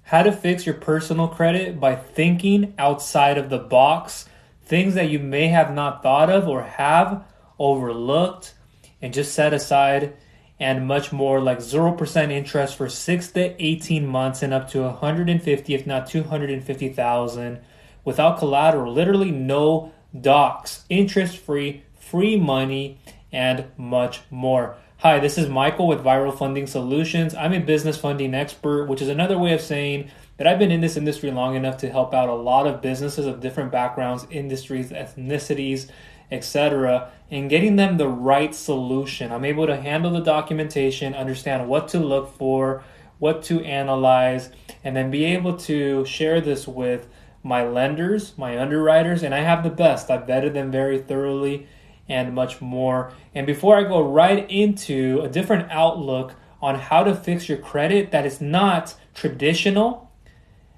how to fix your personal credit by thinking outside of the box, things that you may have not thought of or have overlooked and just set aside, and much more, like 0% interest for 6 to 18 months and up to 150, if not 250,000 without collateral, literally no docs, interest free, free money, and much more. Hi, this is Michael with Viral Funding Solutions. I'm a business funding expert, which is another way of saying that I've been in this industry long enough to help out a lot of businesses of different backgrounds, industries, ethnicities, etc., and getting them the right solution. I'm able to handle the documentation, understand what to look for, what to analyze, and then be able to share this with my lenders, my underwriters, and I have the best. I've vetted them very thoroughly and much more. And before I go right into a different outlook on how to fix your credit that is not traditional,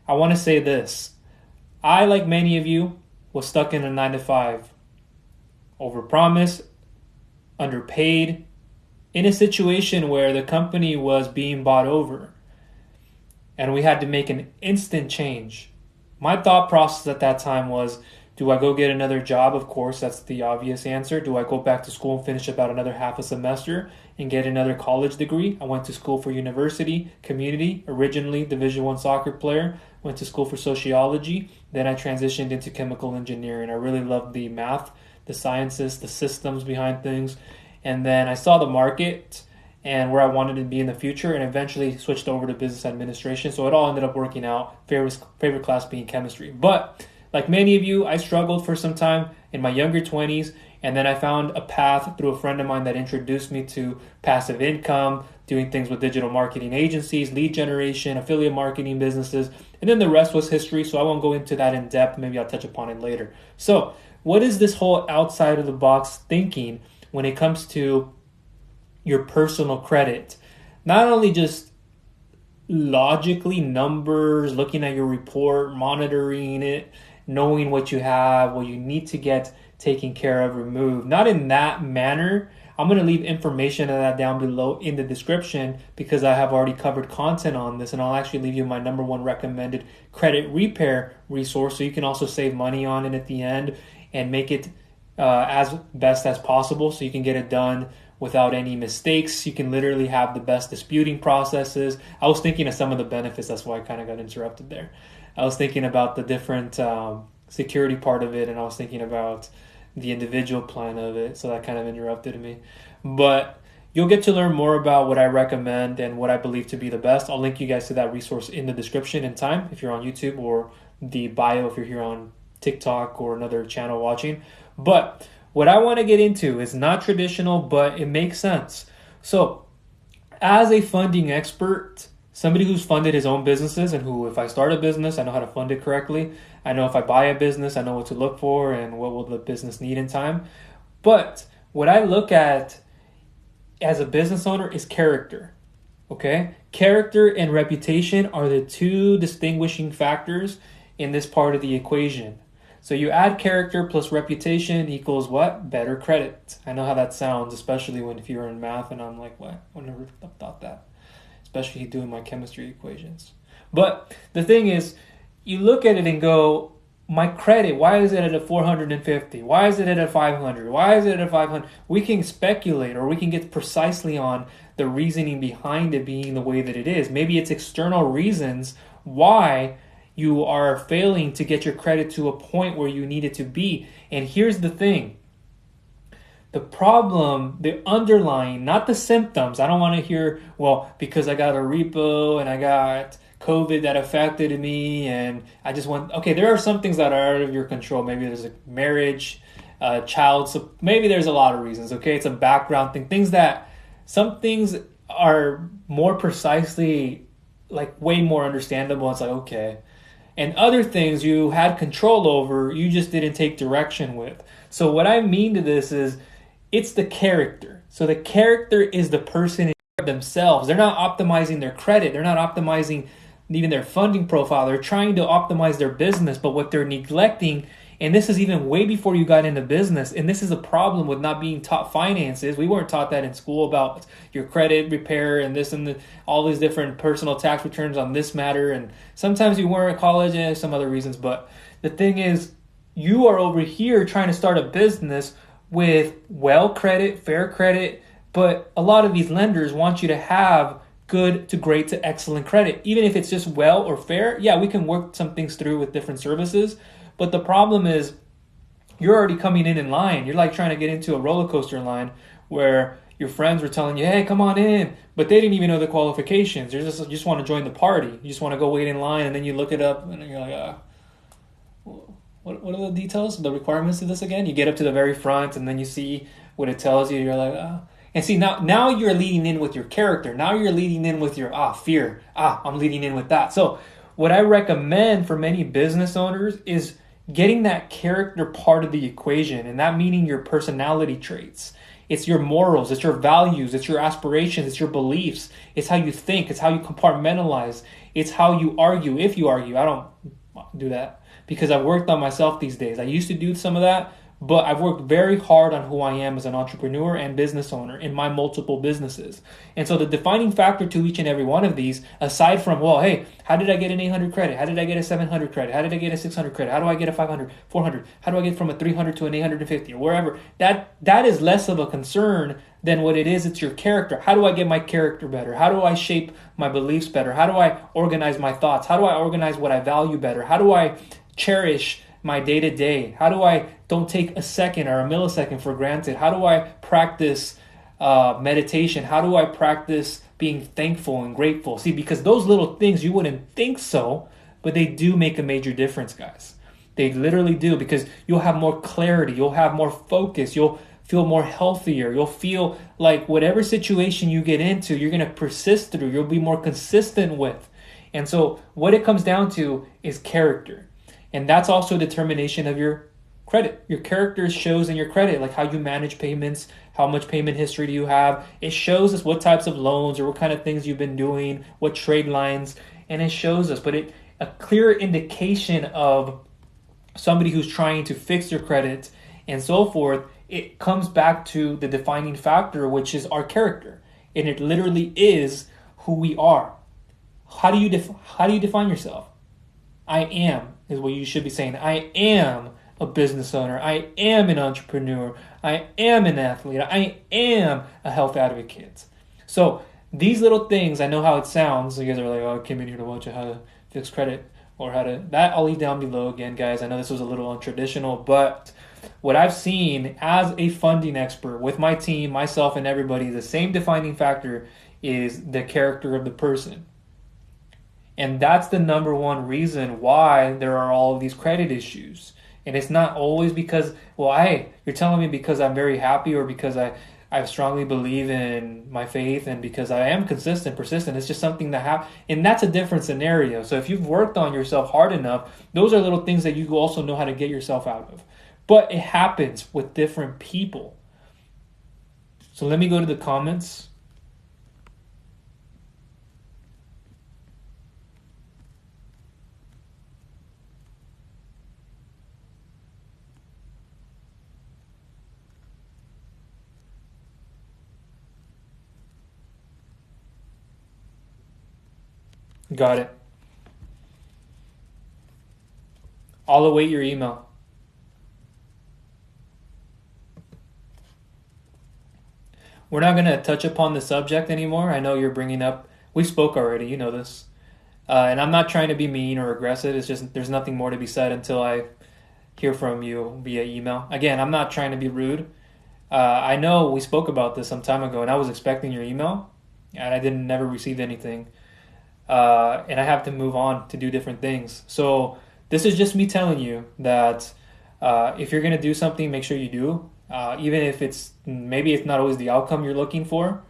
I want to say this. I, like many of you, was stuck in a 9-to-5. Overpromised, underpaid, in a situation where the company was being bought over. And we had to make an instant change. My thought process at that time was, do I go get another job? Of course, that's the obvious answer. Do I go back to school and finish about another half a semester and get another college degree? I went to school for university, community, originally Division I soccer player, went to school for sociology. Then I transitioned into chemical engineering. I really loved the math, the sciences, the systems behind things. And then I saw the market and where I wanted to be in the future, and eventually switched over to business administration. So it all ended up working out, favorite class being chemistry. But like many of you, I struggled for some time in my younger 20s, and then I found a path through a friend of mine that introduced me to passive income, doing things with digital marketing agencies, lead generation, affiliate marketing businesses, and then the rest was history, so I won't go into that in depth. Maybe I'll touch upon it later. So what is this whole outside of the box thinking when it comes to your personal credit? Not only just logically, numbers, looking at your report, monitoring it, knowing what you have, what you need to get taken care of, removed. Not in that manner. I'm going to leave information of that down below in the description because I have already covered content on this, and I'll actually leave you my number one recommended credit repair resource so you can also save money on it at the end and make it as best as possible so you can get it done without any mistakes. You can literally have the best disputing processes. I was thinking of some of the benefits. That's why I kind of got interrupted there. I was thinking about the different security part of it, and I was thinking about the individual plan of it, so that kind of interrupted me. But you'll get to learn more about what I recommend and what I believe to be the best. I'll link you guys to that resource in the description in time if you're on YouTube, or the bio if you're here on TikTok or another channel watching. But what I want to get into is not traditional, but it makes sense. So as a funding expert, somebody who's funded his own businesses, and who, if I start a business, I know how to fund it correctly. I know if I buy a business, I know what to look for and what will the business need in time. But what I look at as a business owner is character. Okay? Character and reputation are the two distinguishing factors in this part of the equation. So you add character plus reputation equals what? Better credit. I know how that sounds, especially when if you're in math and I'm like, what? I never thought that. Especially doing my chemistry equations. But the thing is, you look at it and go, my credit, why is it at a 450? Why is it at a 500? Why is it at a 500? We can speculate, or we can get precisely on the reasoning behind it being the way that it is. Maybe it's external reasons why you are failing to get your credit to a point where you need it to be. And here's the thing. The problem, the underlying, not the symptoms. I don't want to hear, well, because I got a repo and I got COVID that affected me and I just want, okay, there are some things that are out of your control. Maybe there's a marriage, child, so maybe there's a lot of reasons, okay? It's a background thing. Some things are more precisely, like way more understandable. It's like, okay. And other things you had control over, you just didn't take direction with. So what I mean to this is, it's the character. So the character is the person themselves. They're not optimizing their credit. They're not optimizing even their funding profile. They're trying to optimize their business, but what they're neglecting And this is even way before you got into business. And this is a problem with not being taught finances. We weren't taught that in school about your credit repair and this and all these different personal tax returns on this matter. And sometimes you weren't at college and some other reasons. But the thing is, you are over here trying to start a business with credit, fair credit. But a lot of these lenders want you to have good to great to excellent credit. Even if it's just well or fair, yeah, we can work some things through with different services. But the problem is you're already coming in line. You're like trying to get into a roller coaster line where your friends were telling you, hey, come on in. But they didn't even know the qualifications. You just want to join the party. You just want to go wait in line, and then you look it up and you're like, what are the details, the requirements of this again? You get up to the very front and then you see what it tells you. You're like, And see, now you're leading in with your character. Now you're leading in with your fear. I'm leading in with that. So what I recommend for many business owners is getting that character part of the equation, and that meaning your personality traits. It's your morals, it's your values, it's your aspirations, it's your beliefs, it's how you think, it's how you compartmentalize, it's how you argue, if you argue. I don't do that because I've worked on myself these days. I used to do some of that, but I've worked very hard on who I am as an entrepreneur and business owner in my multiple businesses. And so the defining factor to each and every one of these, aside from, well, hey, how did I get an 800 credit? How did I get a 700 credit? How did I get a 600 credit? How do I get a 500, 400? How do I get from a 300 to an 850 or wherever? That is less of a concern than what it is. It's your character. How do I get my character better? How do I shape my beliefs better? How do I organize my thoughts? How do I organize what I value better? How do I cherish my day-to-day? How do I don't take a second or a millisecond for granted? How do I practice meditation? How do I practice being thankful and grateful? See, because those little things, you wouldn't think so, but they do make a major difference, guys. They literally do, because you'll have more clarity. You'll have more focus. You'll feel more healthier. You'll feel like whatever situation you get into, you're going to persist through. You'll be more consistent with. And so what it comes down to is character. And that's also a determination of your credit. Your character shows in your credit, like how you manage payments, how much payment history do you have. It shows us what types of loans or what kind of things you've been doing, what trade lines, and it shows us. But a clear indication of somebody who's trying to fix your credit and so forth, it comes back to the defining factor, which is our character. And it literally is who we are. How do you define yourself? I am is what you should be saying. I am a business owner. I am an entrepreneur. I am an athlete. I am a health advocate. So these little things, I know how it sounds. You guys are like, oh, I came in here to watch how to fix credit or how to... That I'll leave down below again, guys. I know this was a little untraditional, but what I've seen as a funding expert with my team, myself, and everybody, the same defining factor is the character of the person. And that's the number one reason why there are all of these credit issues. And it's not always because, well, you're telling me because I'm very happy or because I strongly believe in my faith and because I am consistent, persistent. It's just something that happens. And that's a different scenario. So if you've worked on yourself hard enough, those are little things that you also know how to get yourself out of. But it happens with different people. So let me go to the comments. Got it. I'll await your email. We're not going to touch upon the subject anymore. I know you're bringing up, we spoke already, you know this. And I'm not trying to be mean or aggressive. It's just there's nothing more to be said until I hear from you via email. Again, I'm not trying to be rude. I know we spoke about this some time ago, and I was expecting your email, and I never received anything. And I have to move on to do different things. So this is just me telling you that if you're going to do something, make sure you do. Even if maybe it's not always the outcome you're looking for.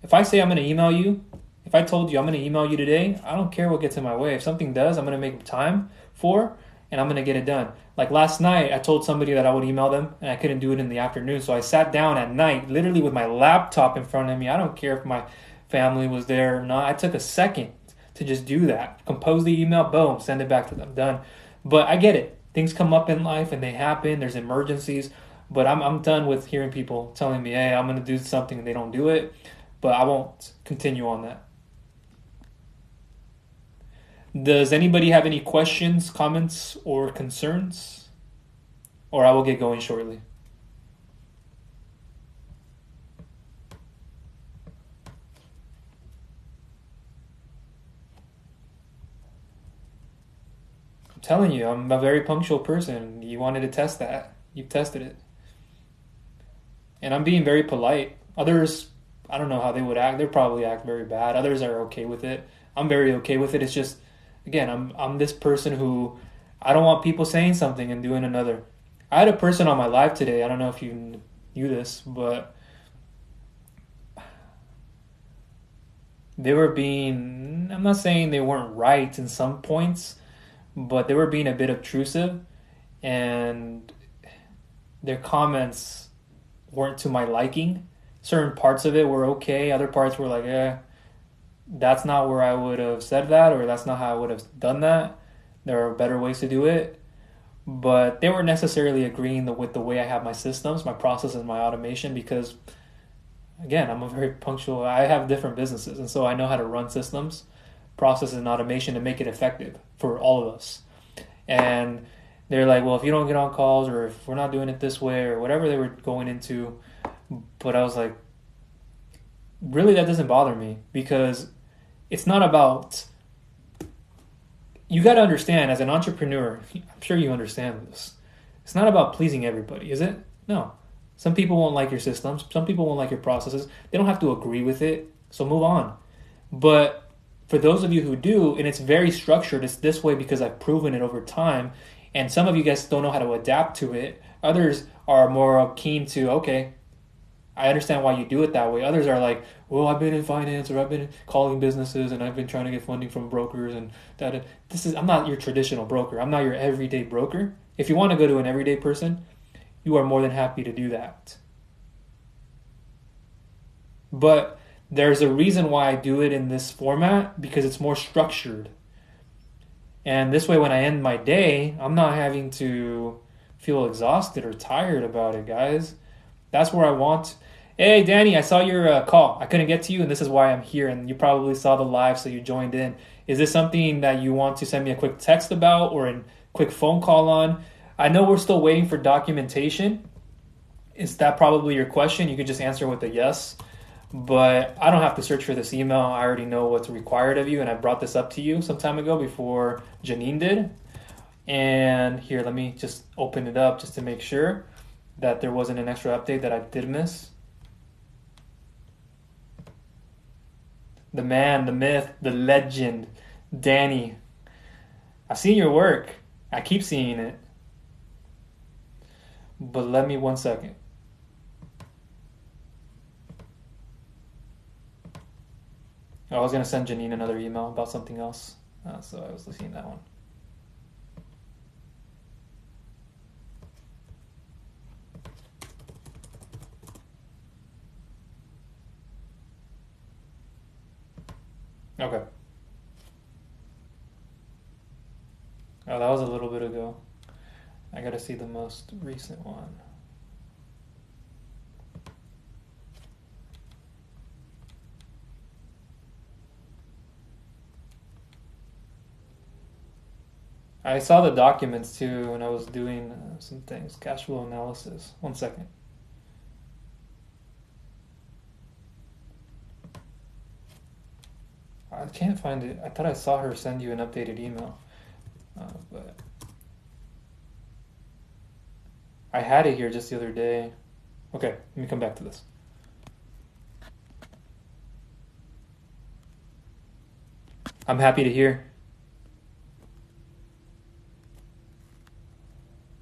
If I say I'm going to email you, if I told you I'm going to email you today, I don't care what gets in my way. If something does, I'm going to make time for, and I'm going to get it done. Like last night, I told somebody that I would email them, and I couldn't do it in the afternoon. So I sat down at night, literally with my laptop in front of me. I don't care if my family was there or not. I took a second to just do that. Compose the email, boom, send it back to them, done. But I get it. things come up in life and they happen. There's emergencies, but I'm done with hearing people telling me, "Hey, I'm gonna do something," and they don't do it. But I won't continue on that. Does anybody have any questions, comments, or concerns? Or I will get going shortly. I'm telling you, I'm a very punctual person. You wanted to test that. You've tested it. And I'm being very polite. Others, I don't know how they would act. They'll probably act very bad. Others are okay with it. I'm very okay with it. It's just, again, I'm this person who I don't want people saying something and doing another. I had a person on my live today. I don't know if you knew this, but they were being, I'm not saying they weren't right in some points, but they were being a bit obtrusive, and their comments weren't to my liking. Certain parts of it were okay. Other parts were like, that's not where I would have said that, or that's not how I would have done that. There are better ways to do it. But they weren't necessarily agreeing with the way I have my systems, my process, and my automation because, again, I'm a very punctual. I have different businesses, and so I know how to run systems, processes, and automation to make it effective for all of us. And they're like, well, if you don't get on calls or if we're not doing it this way or whatever they were going into. But I was like, really, that doesn't bother me because it's not about, you got to understand as an entrepreneur, I'm sure you understand this. It's not about pleasing everybody, is it? No. Some people won't like your systems. Some people won't like your processes. They don't have to agree with it. So move on. But for those of you who do, and it's very structured, it's this way because I've proven it over time. And some of you guys don't know how to adapt to it. Others are more keen to, okay, I understand why you do it that way. Others are like, well, I've been in finance or I've been calling businesses and I've been trying to get funding from brokers and that. I'm not your traditional broker. I'm not your everyday broker. If you want to go to an everyday person, you are more than happy to do that. But there's a reason why I do it in this format because it's more structured. And this way, when I end my day, I'm not having to feel exhausted or tired about it, guys. That's where I want. Hey, Danny, I saw your call. I couldn't get to you, and this is why I'm here. And you probably saw the live, so you joined in. Is this something that you want to send me a quick text about or a quick phone call on? I know we're still waiting for documentation. Is that probably your question? You could just answer with a yes. But I don't have to search for this email. I already know what's required of you, and I brought this up to you some time ago before Janine did. And here, let me just open it up just to make sure that there wasn't an extra update that I did miss. The man, the myth, the legend, Danny. I've seen your work. I keep seeing it. But let me 1 second. I was going to send Janine another email about something else. So I was listening to that one. Okay. Oh, that was a little bit ago. I got to see the most recent one. I saw the documents too when I was doing some things, cash flow analysis. 1 second. I can't find it. I thought I saw her send you an updated email. But I had it here just the other day. Okay, let me come back to this. I'm happy to hear.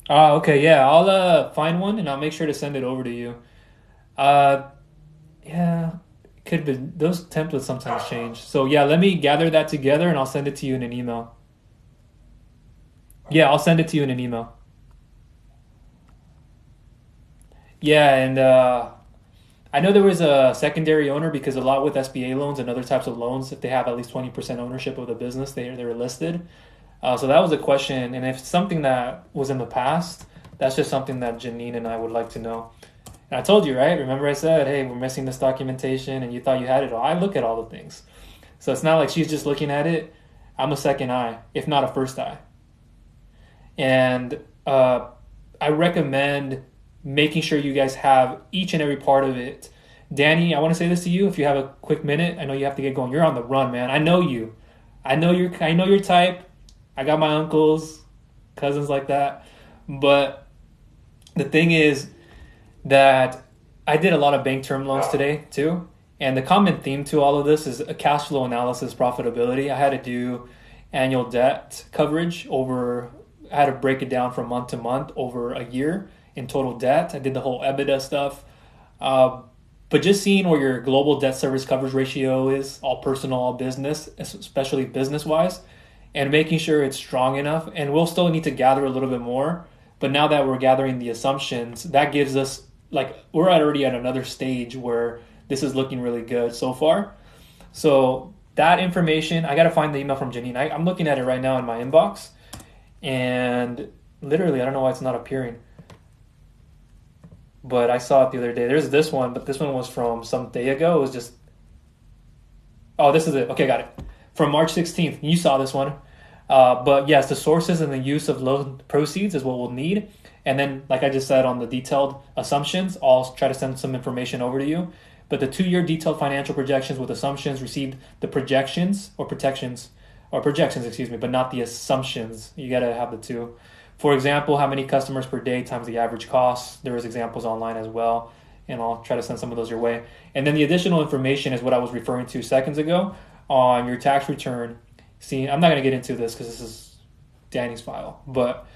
Okay, yeah. I'll find one and I'll make sure to send it over to you. Uh, yeah, could be. Those templates sometimes change. So yeah, let me gather that together and I'll send it to you in an email. Yeah, I'll send it to you in an email. Yeah, and I know there was a secondary owner because a lot with SBA loans and other types of loans, if they have at least 20% ownership of the business, they're listed. So that was a question, and if it's something that was in the past, that's just something that Janine and I would like to know. And I told you, right? Remember I said, hey, we're missing this documentation, and you thought you had it all. I look at all the things. So it's not like she's just looking at it. I'm a second eye, if not a first eye. And I recommend making sure you guys have each and every part of it. Danny, I want to say this to you. If you have a quick minute, I know you have to get going. You're on the run, man. I know you. I know your type. I got my uncles, cousins like that. But the thing is that I did a lot of bank term loans today too. And the common theme to all of this is a cash flow analysis profitability. I had to do annual debt coverage over, I had to break it down from month to month over a year in total debt. I did the whole EBITDA stuff. But just seeing where your global debt service coverage ratio is, all personal, all business, especially business wise, and making sure it's strong enough. And we'll still need to gather a little bit more. But now that we're gathering the assumptions, that gives us, like, we're already at another stage where this is looking really good so far. So that information, I got to find the email from Janine. I'm looking at it right now in my inbox. And literally, I don't know why it's not appearing. But I saw it the other day. There's this one, but this one was from some day ago. It was just, oh, this is it. Okay, got it. From March 16th. You saw this one. But yes, the sources and the use of loan proceeds is what we'll need. And then, like I just said on the detailed assumptions, I'll try to send some information over to you. But the 2-year detailed financial projections with assumptions received the projections, but not the assumptions. You got to have the two. For example, how many customers per day times the average cost. There was examples online as well, and I'll try to send some of those your way. And then the additional information is what I was referring to seconds ago on your tax return. See, I'm not going to get into this because this is Danny's file, but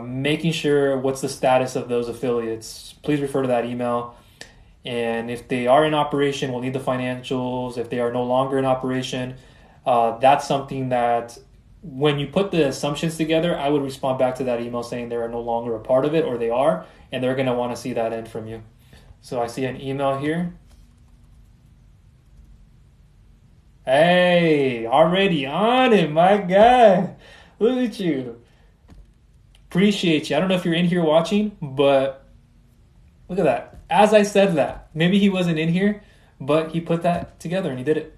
making sure what's the status of those affiliates. Please refer to that email. And if they are in operation, we'll need the financials. If they are no longer in operation, that's something that when you put the assumptions together, I would respond back to that email saying they are no longer a part of it, or they are, and they're going to want to see that end from you. So I see an email here. Hey, already on it, my guy. Look at you. Appreciate you. I don't know if you're in here watching, but look at that. As I said that, maybe he wasn't in here, but he put that together and he did it.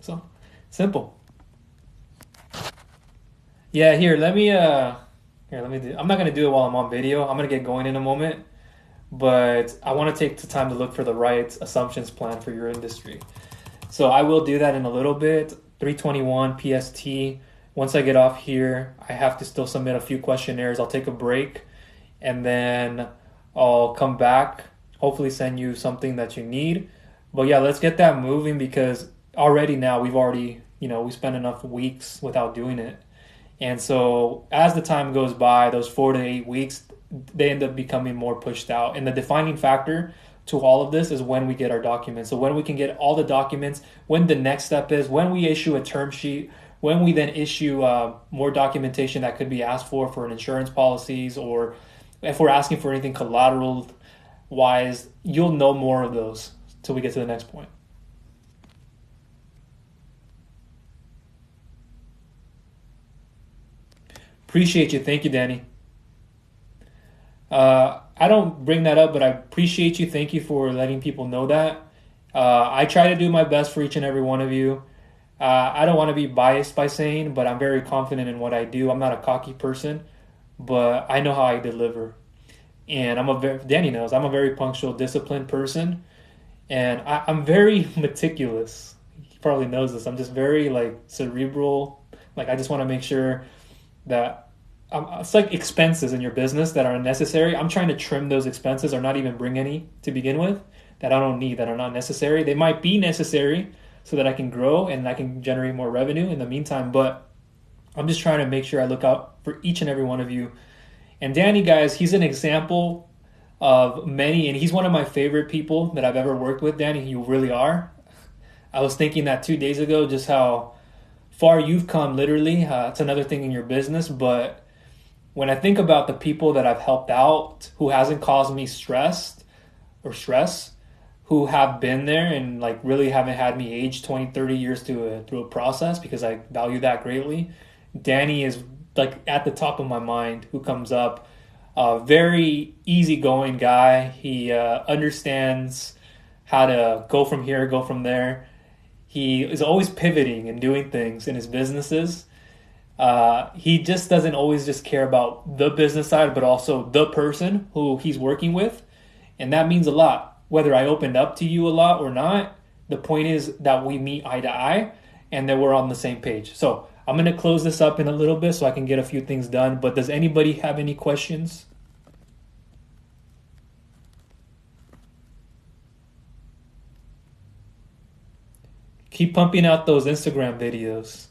So, simple. Yeah, let me do, I'm not going to do it while I'm on video. I'm going to get going in a moment, but I want to take the time to look for the right assumptions plan for your industry. So I will do that in a little bit. 321 PST. Once I get off here, I have to still submit a few questionnaires. I'll take a break and then I'll come back, hopefully send you something that you need. But yeah, let's get that moving because already now we spent enough weeks without doing it. And so as the time goes by, those 4 to 8 weeks, they end up becoming more pushed out. And the defining factor to all of this is when we get our documents. So when we can get all the documents, when the next step is, when we issue a term sheet, when we then issue more documentation that could be asked for an insurance policies, or if we're asking for anything collateral wise, you'll know more of those till we get to the next point. Appreciate you. Thank you, Danny. I don't bring that up, but I appreciate you. Thank you for letting people know that. I try to do my best for each and every one of you. I don't want to be biased by saying, but I'm very confident in what I do. I'm not a cocky person, but I know how I deliver. And Danny knows, I'm a very punctual, disciplined person. And I'm very meticulous. He probably knows this. I'm just very cerebral. I just want to make sure that it's like expenses in your business that are unnecessary. I'm trying to trim those expenses or not even bring any to begin with that I don't need, that are not necessary. They might be necessary so that I can grow and I can generate more revenue in the meantime. But I'm just trying to make sure I look out for each and every one of you. And Danny, guys, he's an example of many, and he's one of my favorite people that I've ever worked with. Danny, you really are. I was thinking that 2 days ago, just how far you've come, literally. It's another thing in your business, but when I think about the people that I've helped out who hasn't caused me stress, who have been there and really haven't had me age 20, 30 years through a process, because I value that greatly. Danny is like at the top of my mind who comes up. Very easygoing guy. He understands how to go from here, go from there. He is always pivoting and doing things in his businesses. He just doesn't always just care about the business side, but also the person who he's working with. And that means a lot. Whether I opened up to you a lot or not, the point is that we meet eye to eye and that we're on the same page. So I'm going to close this up in a little bit so I can get a few things done. But does anybody have any questions? Keep pumping out those Instagram videos.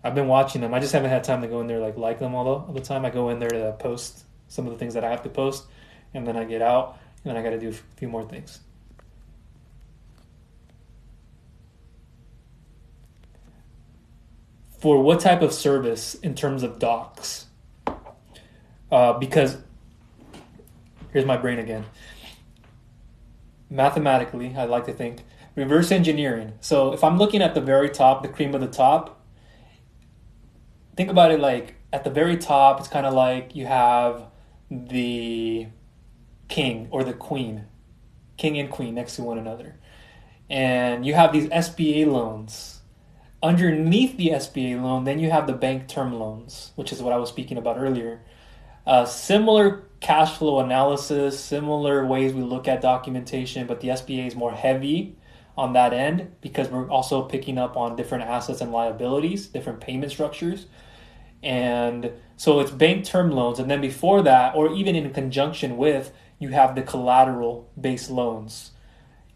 I've been watching them. I just haven't had time to go in there like them all the time. I go in there to post some of the things that I have to post, and then I get out, and then I got to do a few more things. For what type of service in terms of docs? Because here's my brain again. Mathematically, I like to think reverse engineering. So if I'm looking at the very top, the cream of the top, think about it like at the very top, it's kind of like you have the king or the queen, king and queen next to one another. And you have these SBA loans. Underneath the SBA loan, then you have the bank term loans, which is what I was speaking about earlier. Similar cash flow analysis, similar ways we look at documentation, but the SBA is more heavy on that end because we're also picking up on different assets and liabilities, different payment structures. And so it's bank term loans. And then before that, or even in conjunction with, you have the collateral-based loans.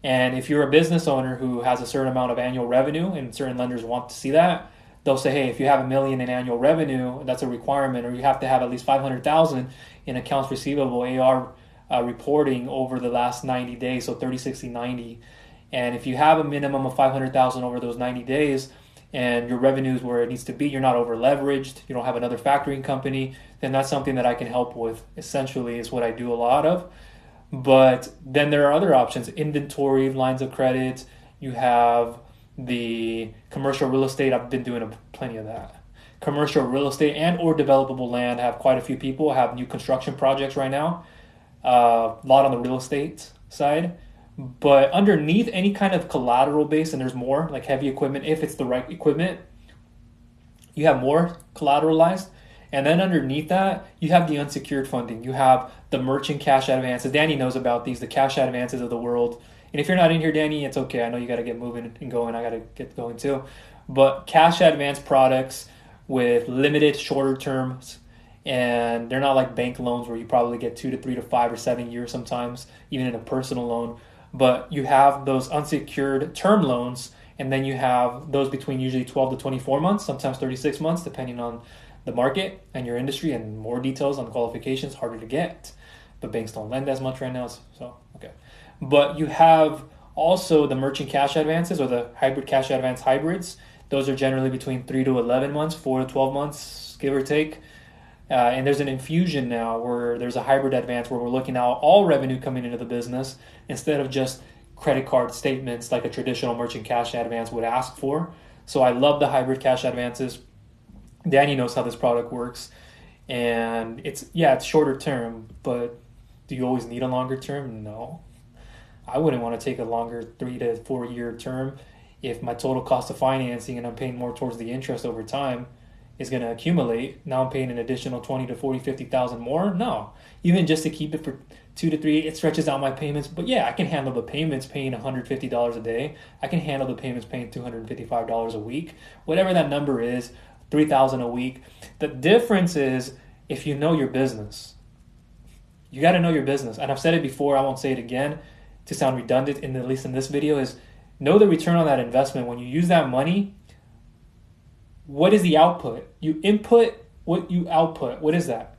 And if you're a business owner who has a certain amount of annual revenue, and certain lenders want to see that, they'll say, hey, if you have $1 million in annual revenue, that's a requirement, or you have to have at least $500,000 in accounts receivable AR reporting over the last 90 days, so 30, 60, 90. And if you have a minimum of $500,000 over those 90 days, and your revenue is where it needs to be, you're not over leveraged, you don't have another factoring company, then that's something that I can help with. Essentially, is what I do a lot of. But then there are other options: inventory, lines of credit. You have the commercial real estate. I've been doing plenty of that. Commercial real estate and or developable land. I have quite a few people. I have new construction projects right now. A lot on the real estate side. But underneath any kind of collateral base, and there's more, like heavy equipment, if it's the right equipment, you have more collateralized. And then underneath that, you have the unsecured funding. You have the merchant cash advances. Danny knows about these, the cash advances of the world. And if you're not in here, Danny, it's okay. I know you got to get moving and going. I got to get going too. But cash advance products with limited shorter terms, and they're not like bank loans where you probably get 2 to 3 to 5 or 7 years sometimes, even in a personal loan. But you have those unsecured term loans, and then you have those between usually 12 to 24 months, sometimes 36 months, depending on the market and your industry, and more details on qualifications, harder to get. But banks don't lend as much right now, so okay. But you have also the merchant cash advances or the hybrid cash advance hybrids. Those are generally between 3 to 11 months, 4 to 12 months, give or take. And there's an infusion now where there's a hybrid advance where we're looking at all revenue coming into the business instead of just credit card statements like a traditional merchant cash advance would ask for. So I love the hybrid cash advances. Danny knows how this product works, and it's shorter term, but do you always need a longer term? No. I wouldn't want to take a longer 3 to 4 year term if my total cost of financing and I'm paying more towards the interest over time is going to accumulate. Now I'm paying an additional 20 to 40, 50,000 more. No, even just to keep it for 2 to 3, it stretches out my payments. But yeah, I can handle the payments paying $150 a day. I can handle the payments paying $255 a week, whatever that number is. $3,000 a week. The difference is if you know your business. You got to know your business. And I've said it before, I won't say it again to sound redundant, at least in this video, is know the return on that investment. When you use that money, what is the output? You input what you output. What is that?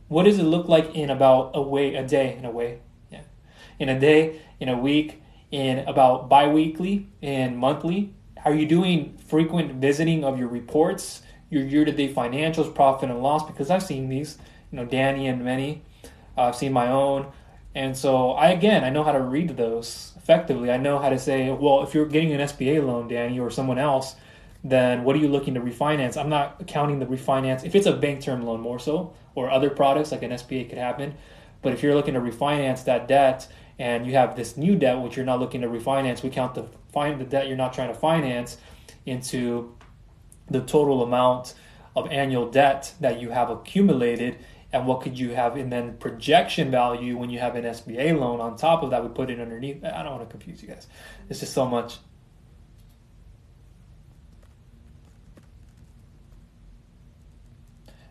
What does it look like in about a day, in a day, in a week, in about bi-weekly and monthly? Are you doing frequent visiting of your reports, your year-to-date financials, profit and loss? Because I've seen these, Danny and many. I've seen my own. And so I know how to read those effectively. I know how to say, well, if you're getting an SBA loan, Danny, or someone else, then what are you looking to refinance? I'm not counting the refinance. If it's a bank term loan more so, or other products like an SBA could happen. But if you're looking to refinance that debt and you have this new debt which you're not looking to refinance, we count the debt you're not trying to finance into the total amount of annual debt that you have accumulated, and what could you have in then projection value when you have an SBA loan on top of that. We put it underneath. I don't want to confuse you guys. It's just so much.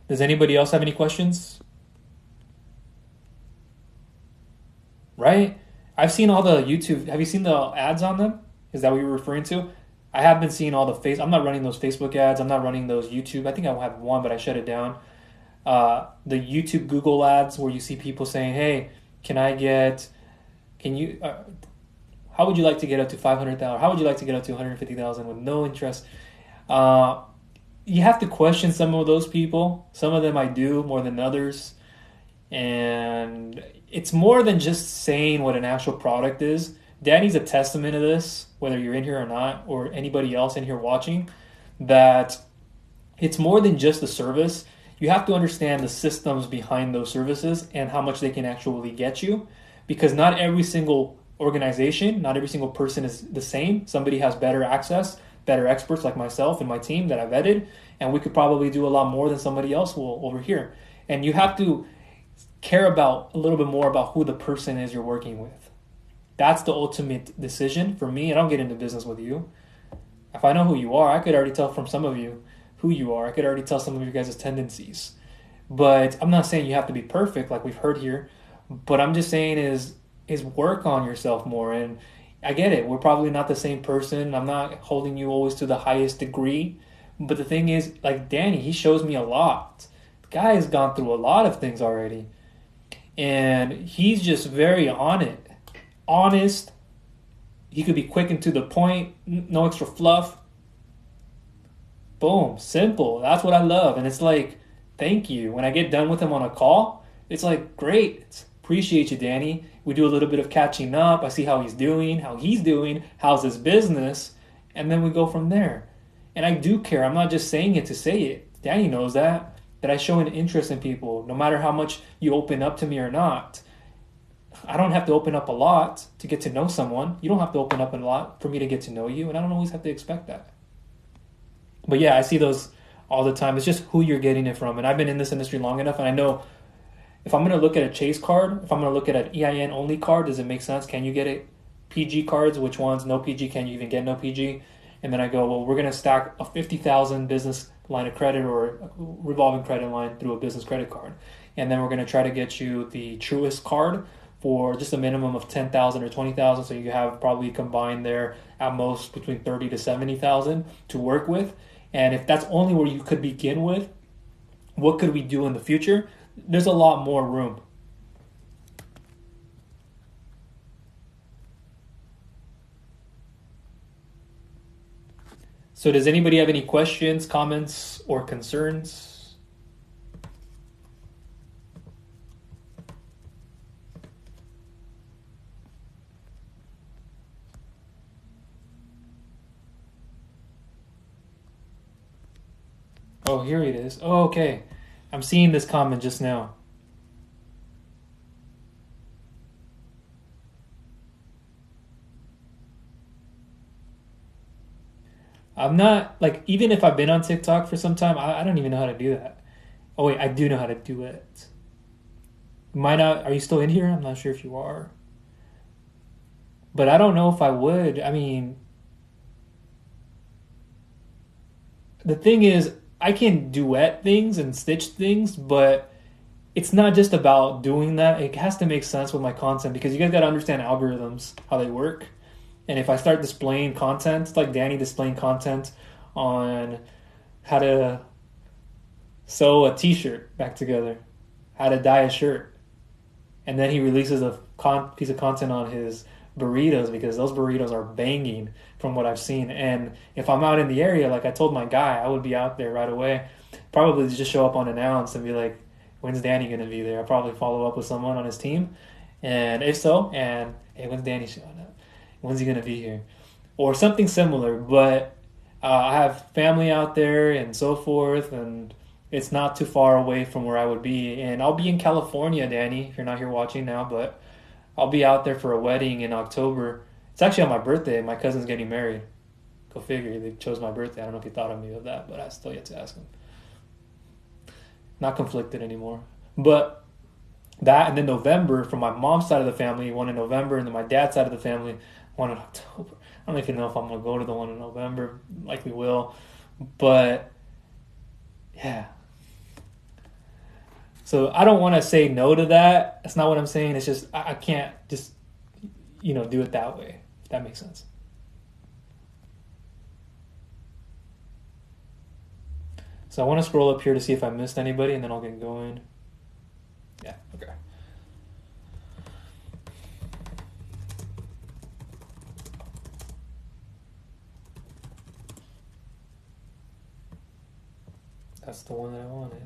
Does anybody else have any questions? Right? I've seen all the YouTube. Have you seen the ads on them? Is that what you're referring to? I have been seeing all the I'm not running those Facebook ads. I'm not running those YouTube. I think I have one, but I shut it down. The YouTube Google ads where you see people saying, "Hey, how would you like to get up to 500,000? How would you like to get up to 150,000 with no interest?" You have to question some of those people. Some of them I do more than others. And it's more than just saying what an actual product is. Danny's a testament to this, whether you're in here or not, or anybody else in here watching, that it's more than just the service. You have to understand the systems behind those services and how much they can actually get you, because not every single organization, not every single person is the same. Somebody has better access, better experts like myself and my team that I've vetted, and we could probably do a lot more than somebody else will over here. And you have to care about a little bit more about who the person is you're working with. That's the ultimate decision for me. I don't get into business with you. If I know who you are, I could already tell from some of you who you are. I could already tell some of you guys' tendencies. But I'm not saying you have to be perfect like we've heard here. But I'm just saying is work on yourself more. And I get it. We're probably not the same person. I'm not holding you always to the highest degree. But the thing is, like Danny, he shows me a lot. The guy has gone through a lot of things already. And he's just very on it. Honest. He could be quick and to the point. No extra fluff. Boom. Simple. That's what I love. And it's like, thank you. When I get done with him on a call, it's like, great. Appreciate you, Danny. We do a little bit of catching up. I see how he's doing, how's his business. And then we go from there. And I do care. I'm not just saying it to say it. Danny knows that I show an interest in people, no matter how much you open up to me or not. I don't have to open up a lot to get to know someone. You don't have to open up a lot for me to get to know you, and I don't always have to expect that. But yeah, I see those all the time. It's just who you're getting it from. And I've been in this industry long enough, and I know if I'm going to look at a Chase card, if I'm going to look at an EIN only card, does it make sense? Can you get it? PG cards, which ones? No PG, can you even get no PG? And then I go, well, we're going to stack a 50,000 business line of credit or a revolving credit line through a business credit card. And then we're going to try to get you the truest card for just a minimum of 10,000 or 20,000. So you have probably combined there at most between 30 to 70,000 to work with. And if that's only where you could begin with, what could we do in the future? There's a lot more room. So does anybody have any questions, comments, or concerns? Oh, here it is. Oh, okay. I'm seeing this comment just now. I'm not, like, even if I've been on TikTok for some time, I don't even know how to do that. Oh, wait, I do know how to do it. Might not, are you still in here? I'm not sure if you are. But I don't know if I would. I mean, the thing is, I can duet things and stitch things, but it's not just about doing that. It has to make sense with my content because you guys got to understand algorithms, how they work. And if I start displaying content, it's like Danny displaying content on how to sew a t-shirt back together, how to dye a shirt. And then he releases a piece of content on his burritos because those burritos are banging from what I've seen. And if I'm out in the area, like I told my guy, I would be out there right away. Probably just show up unannounced and be like, when's Danny going to be there? I'll probably follow up with someone on his team. And if so, and hey, when's Danny showing up? When's he going to be here? Or something similar. But I have family out there and so forth, and it's not too far away from where I would be. And I'll be in California, Danny, if you're not here watching now, but I'll be out there for a wedding in October. It's actually on my birthday. My cousin's getting married. Go figure. They chose my birthday. I don't know if he thought of me of that, but I still yet to ask him. Not conflicted anymore. But that, and then November from my mom's side of the family, one in November, and then my dad's side of the family, one in October. I don't even know if I'm gonna go to the one in November. Likely will, but yeah. So I don't want to say no to that. That's not what I'm saying. It's just I can't just do it that way. If that makes sense. So I want to scroll up here to see if I missed anybody, and then I'll get going. Yeah. Okay. That's the one that I wanted.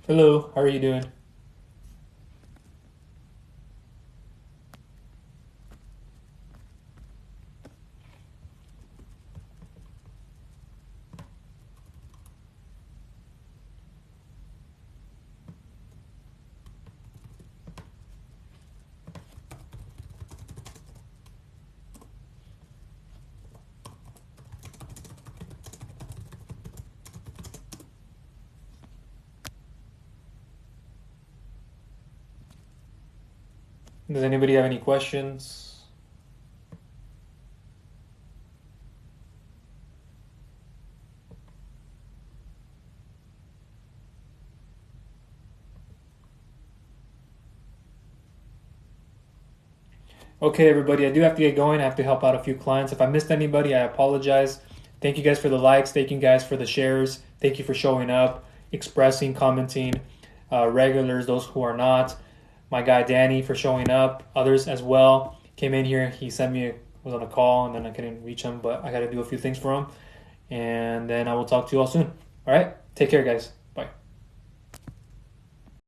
Hello, how are you doing? Does anybody have any questions? Okay, everybody, I do have to get going. I have to help out a few clients. If I missed anybody, I apologize. Thank you guys for the likes. Thank you guys for the shares. Thank you for showing up, expressing, commenting. Regulars, those who are not. My guy Danny for showing up. Others as well came in here. He was on a call, and then I couldn't reach him, but I got to do a few things for him. And then I will talk to you all soon. All right? Take care, guys.